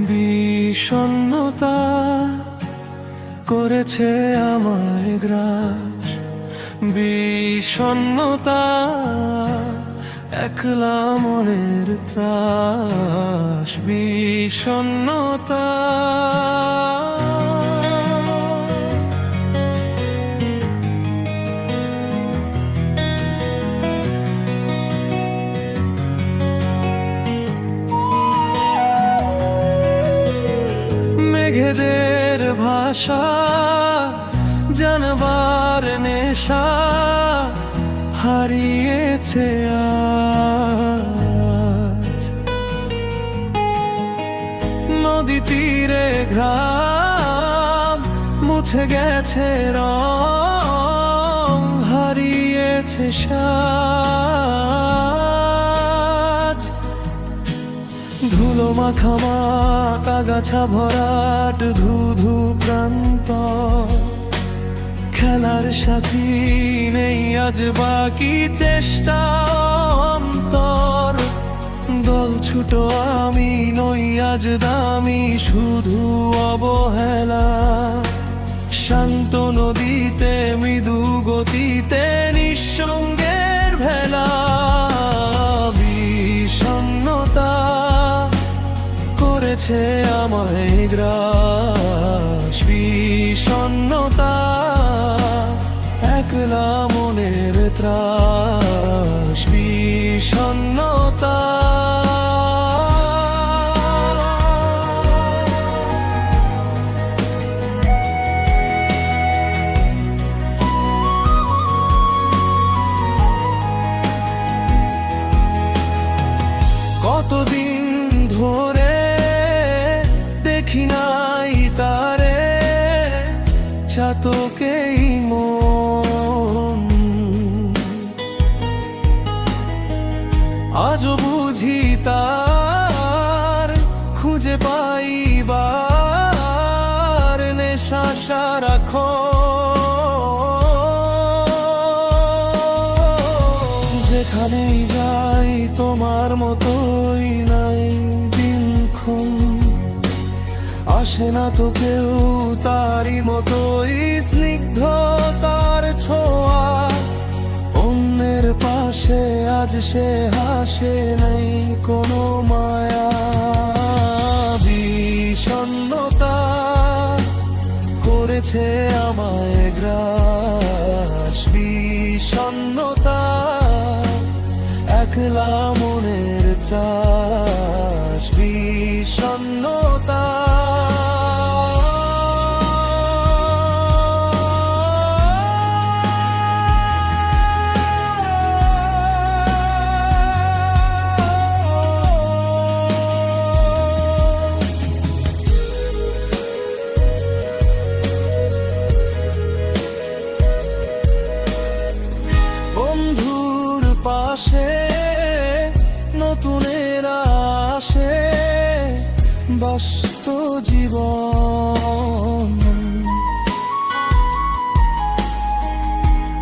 বিষণ্ণতা করেছে আমায় গ্রাস, বিষণ্ণতা একলা মনের ত্রাস, বিষণ্ণতা। মেঘেদের ভাষা জানবার নেশা হারিয়েছে আজ, নদী তীরে ঘ্রাণ মুছে গেছে রং, হারিয়েছে সাজ। ধুলো মাখামাখ আগাছা ভরাট ধু ধু প্রান্ত, খেলার সাথী নেই আজ বাকি চেষ্টা অন্তর। দল ছুটো আমি নই আজ দামি, শুধু অবহেলা। শান্ত নদীতে মৃদু গতিতে নিঃসঙ্গের ভেলা, বিষণ্ণতা করেছে আমায় গ্রাস, বিষণ্ণতা একলা মনের ত্রাস, বিষণ্ণতা। কতদিন ধরে দেখি নাই তারে, চাতকেই মন আজও বুঝি তার খুঁজে পাইবার নেশা সারাক্ষণ। যেখানেই যাই তোমার মতোই নাই দিনক্ষণ, আসে না তো কেউ তারই মতোই স্নিগ্ধ তার ছোঁয়া। অন্যের পাশে আজ সে হাসে, নেই কোনো মায়া। বিষণ্ণতা করেছে আমায় গ্রাস, বিষণ্ণতা একলা মনের ত্রাস, বিষণ্ণতা। বন্ধুর পাশে নতুনের আসে ব্যস্ত জীবন,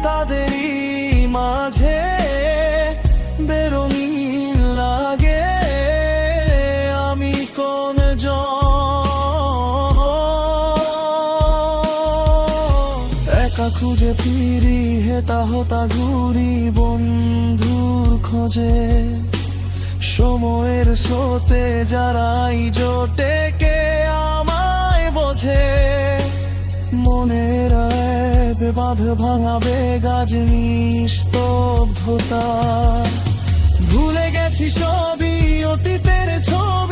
তাদেরই মাঝে বেরঙিন লাগে আমি কোন একা খুঁজে ফিরি হেতা হতা ঘুরি বন্ধুর খোঁজে। সময়ের স্রোতে যারাই জোটে কে আমায় বোঝে, মনের বাঁধ ভাঙাবে গাছ নিস্তব্ধতা। ভুলে গেছি সবই অতীতের ছবি,